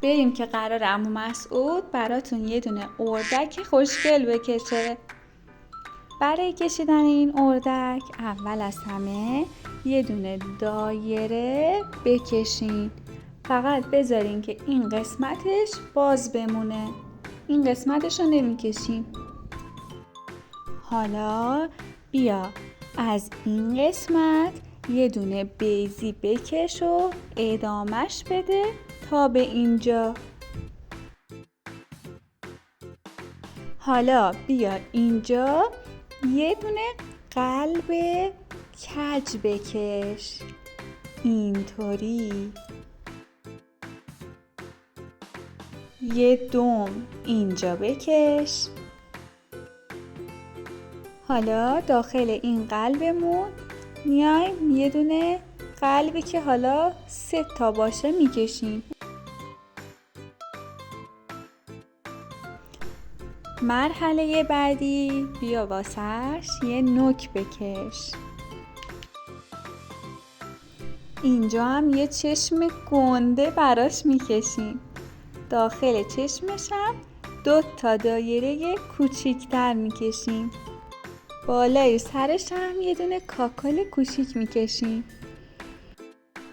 بریم که قرار عمو مسعود براتون یه دونه اردک خوشگل بکشه. برای کشیدن این اردک اول از همه یه دونه دایره بکشین. فقط بذارین که این قسمتش باز بمونه. این قسمتش رو نمیکشین. حالا بیا از این قسمت یه دونه بیضی بکش و ادامش بده تا به اینجا. حالا بیا اینجا یه دونه قلب کج بکش اینطوری. یه دم اینجا بکش. حالا داخل این قلبمون میایم یه دونه قلبی که حالا 3 تا باشه میکشیم. مرحله بعدی بیا واسش یه نوک بکش. اینجا هم یه چشم گنده براش میکشیم. داخل چشمش هم 2 تا دایره کوچیکتر میکشیم. بالای سرش هم یه دونه کاکل کوچیک میکشیم.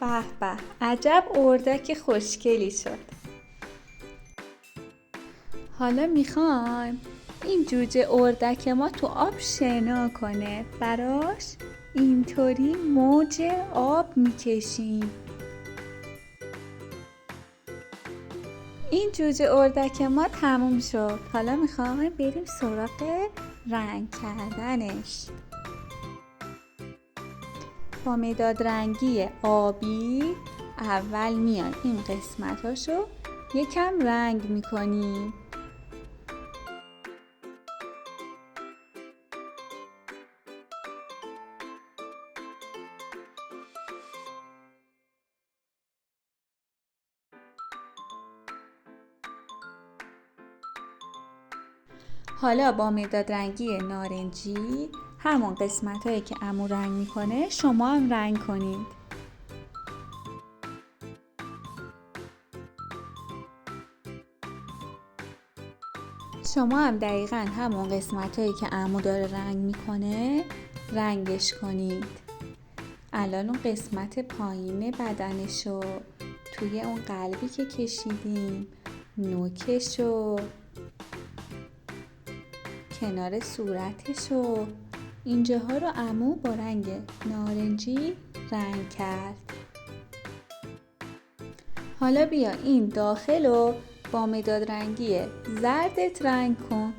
به به، عجب اردک خوشگلی شد. حالا میخوایم این جوجه اردک ما تو آب شنا کنه. براش اینطوری موج آب میکشیم. این جوجه اردک ما تموم شد. حالا میخوایم بریم سراغ رنگ کردنش. با مداد رنگی آبی اول میان این قسمتاشو یکم رنگ میکنیم. حالا با مداد رنگی نارنجی همون قسمتایی که عمو رنگ میکنه شما هم رنگ کنید. شما هم دقیقاً همون قسمتایی که عمو داره رنگ میکنه رنگش کنید. الان اون قسمت پایین بدنشو، توی اون قلبی که کشیدیم، نوکشو، کنار صورتشو، اینجاها رو عمو با رنگ نارنجی رنگ کرد. حالا بیا این داخل رو با مداد رنگی زردت رنگ کن.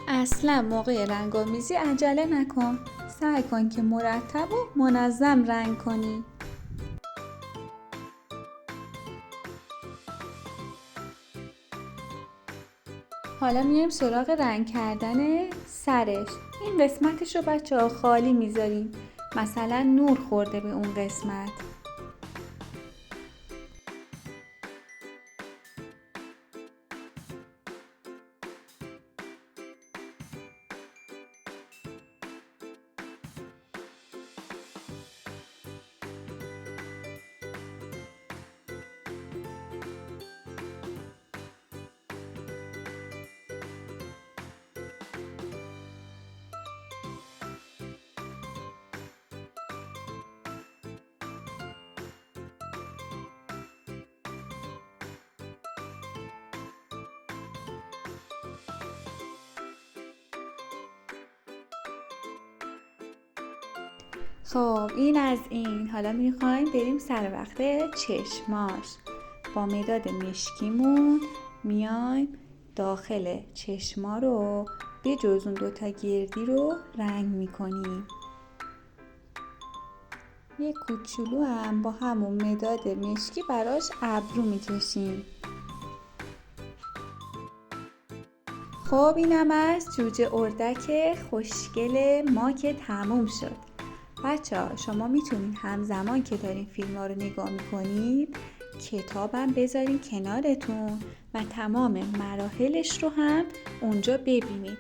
اصلا موقع رنگ‌آمیزی عجله نکن. سعی کن که مرتب و منظم رنگ کنی. حالا میایم سراغ رنگ کردن سرش. این قسمتش رو بچه‌ها خالی میذاریم. مثلا نور خورده به اون قسمت. خب این از این. حالا میخوایم بریم سر وقت چشماش. با مداد مشکیمون میایم داخل چشما رو به جز اون 2 تا گردی رو رنگ میکنیم. یه کوچولو هم با همون مداد مشکی براش ابرو میکشیم. خب اینم از جوجه اردک خوشگل ما که تموم شد. بچه‌ها شما میتونید همزمان که دارین فیلم ها رو نگاه میکنید کتابم بذارین کنارتون و تمام مراحلش رو هم اونجا ببینید.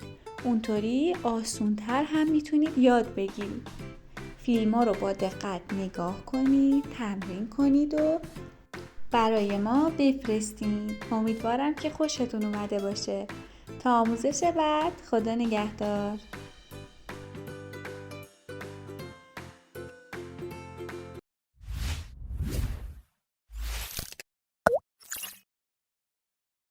اونطوری آسونتر هم میتونید یاد بگیرید. فیلم ها رو با دقت نگاه کنید، تمرین کنید و برای ما بفرستید. امیدوارم که خوشتون اومده باشه. تا آموزش بعد، خدا نگهدار.